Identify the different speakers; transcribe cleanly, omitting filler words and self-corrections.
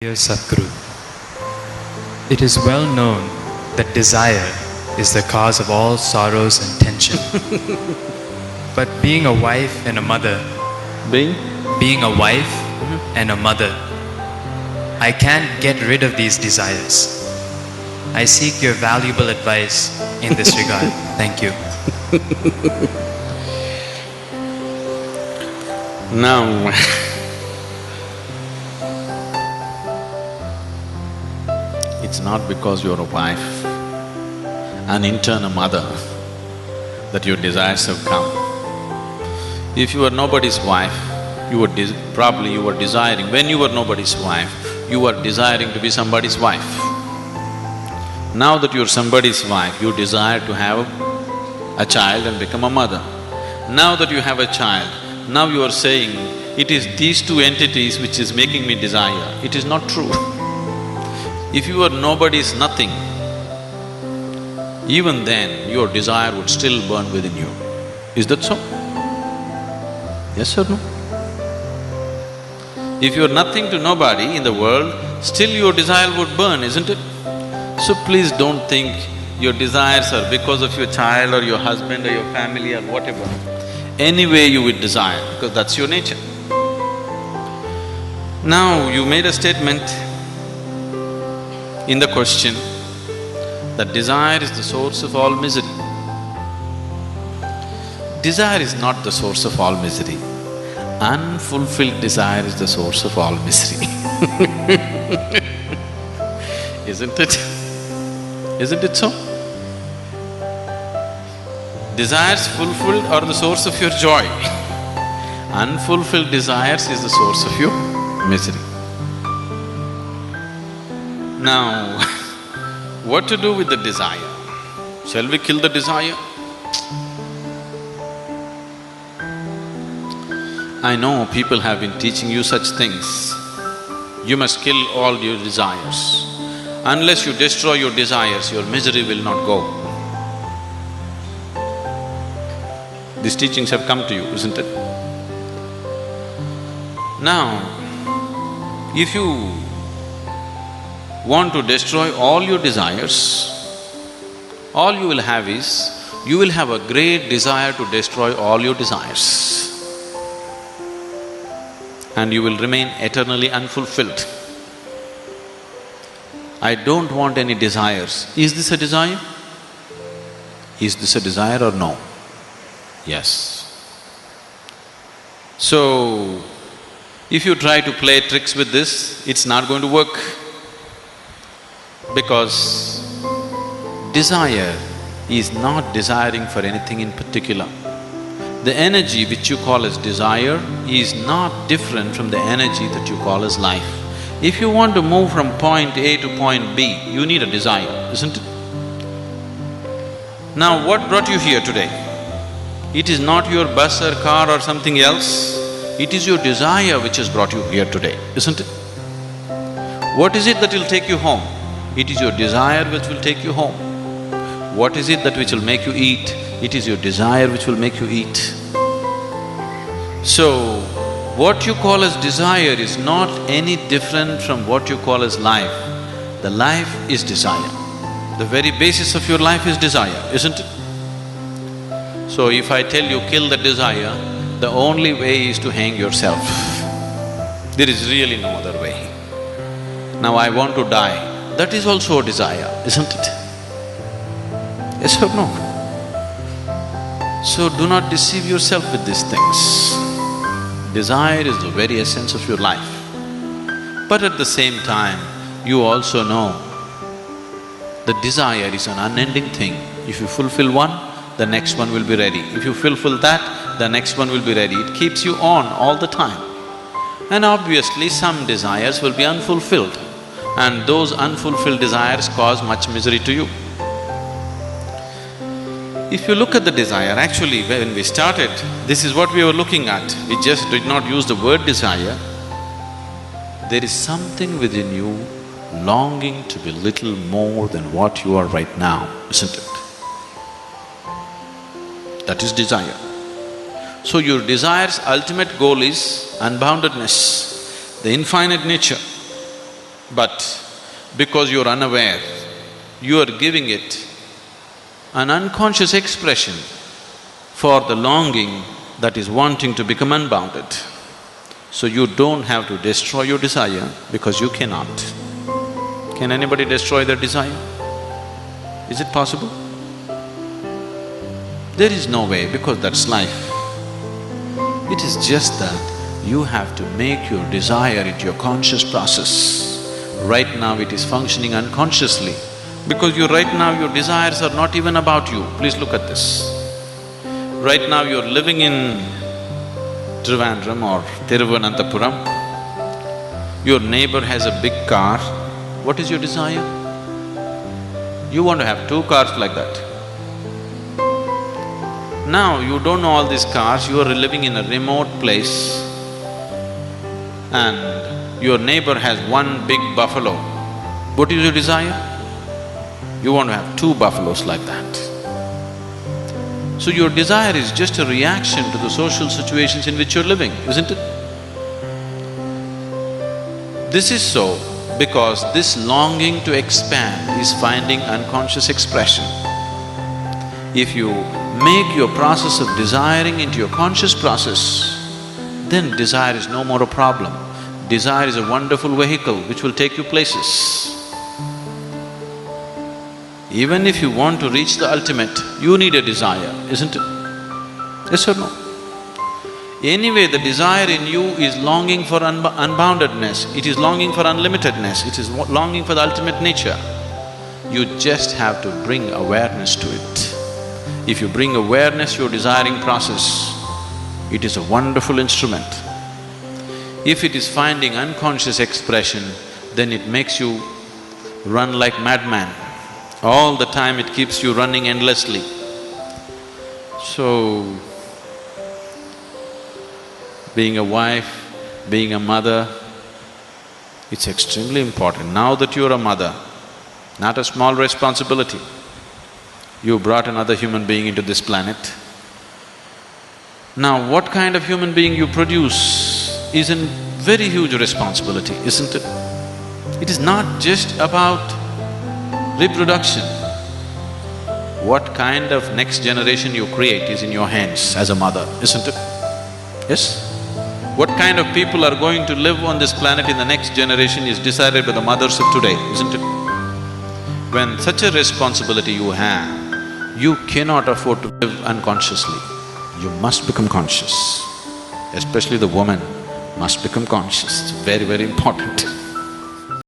Speaker 1: Dear Sadhguru, it is well known that desire is the cause of all sorrows and tension. But being a wife and a mother,
Speaker 2: Being?
Speaker 1: being a wife and a mother, I can't get rid of these desires. I seek your valuable advice in this regard. Thank you.
Speaker 2: Now, it's not because you're a wife, an intern, a mother, that your desires have come. If you were nobody's wife, probably you were desiring, when you were nobody's wife, you were desiring to be somebody's wife. Now that you're somebody's wife, you desire to have a child and become a mother. Now that you have a child, now you are saying, it is these two entities which is making me desire. It is not true. If you were nobody's nothing, even then your desire would still burn within you. Is that so? Yes or no? If you're nothing to nobody in the world, still your desire would burn, isn't it? So please don't think your desires are because of your child or your husband or your family or whatever. Anyway you would desire, because that's your nature. Now, you made a statement in the question that desire is the source of all misery. Desire is not the source of all misery. Unfulfilled desire is the source of all misery. Isn't it? Isn't it so? Desires fulfilled are the source of your joy. Unfulfilled desires is the source of your misery. Now, what to do with the desire? Shall we kill the desire? I know people have been teaching you such things. You must kill all your desires. Unless you destroy your desires, your misery will not go. These teachings have come to you, isn't it? Now, if you want to destroy all your desires, all you will have is, you will have a great desire to destroy all your desires. And you will remain eternally unfulfilled. I don't want any desires. Is this a desire? Is this a desire or no? Yes. So, if you try to play tricks with this, it's not going to work. Because desire is not desiring for anything in particular. The energy which you call as desire is not different from the energy that you call as life. If you want to move from point A to point B, you need a desire, isn't it? Now, what brought you here today? It is not your bus or car or something else, it is your desire which has brought you here today, isn't it? What is it that will take you home? It is your desire which will take you home. What is it that which will make you eat? It is your desire which will make you eat. So, what you call as desire is not any different from what you call as life. The life is desire. The very basis of your life is desire, isn't it? So if I tell you kill the desire, the only way is to hang yourself. There is really no other way. Now I want to die, that is also a desire, isn't it? Yes or no? So do not deceive yourself with these things. Desire is the very essence of your life. But at the same time, you also know that desire is an unending thing. If you fulfill one, the next one will be ready. If you fulfill that, the next one will be ready. It keeps you on all the time. And obviously, some desires will be unfulfilled, and those unfulfilled desires cause much misery to you. If you look at the desire, actually when we started, this is what we were looking at. We just did not use the word desire. There is something within you longing to be little more than what you are right now, isn't it? That is desire. So your desire's ultimate goal is unboundedness, the infinite nature. But because you're unaware, you are giving it an unconscious expression for the longing that is wanting to become unbounded. So you don't have to destroy your desire because you cannot. Can anybody destroy their desire? Is it possible? There is no way because that's life. It is just that you have to make your desire into your conscious process. Right now it is functioning unconsciously because right now your desires are not even about you. Please look at this. Right now you're living in Trivandrum or Thiruvananthapuram. Your neighbor has a big car. What is your desire? You want to have 2 cars like that. Now you don't know all these cars, you are living in a remote place and your neighbor has 1 big buffalo. What is your desire? You want to have 2 buffaloes like that. So your desire is just a reaction to the social situations in which you're living, isn't it? This is so because this longing to expand is finding unconscious expression. If you make your process of desiring into your conscious process, then desire is no more a problem. Desire is a wonderful vehicle which will take you places. Even if you want to reach the ultimate, you need a desire, isn't it? Yes or no? Anyway, the desire in you is longing for unboundedness, it is longing for unlimitedness, it is longing for the ultimate nature. You just have to bring awareness to it. If you bring awareness to your desiring process, it is a wonderful instrument. If it is finding unconscious expression, then it makes you run like madman. All the time it keeps you running endlessly. So, being a wife, being a mother, it's extremely important. Now that you're a mother, not a small responsibility. You brought another human being into this planet. Now, what kind of human being you produce is a very huge responsibility, isn't it? It is not just about reproduction. What kind of next generation you create is in your hands as a mother, isn't it? Yes? What kind of people are going to live on this planet in the next generation is decided by the mothers of today, isn't it? When such a responsibility you have, you cannot afford to live unconsciously. You must become conscious. Especially the woman must become conscious. It's very, very important.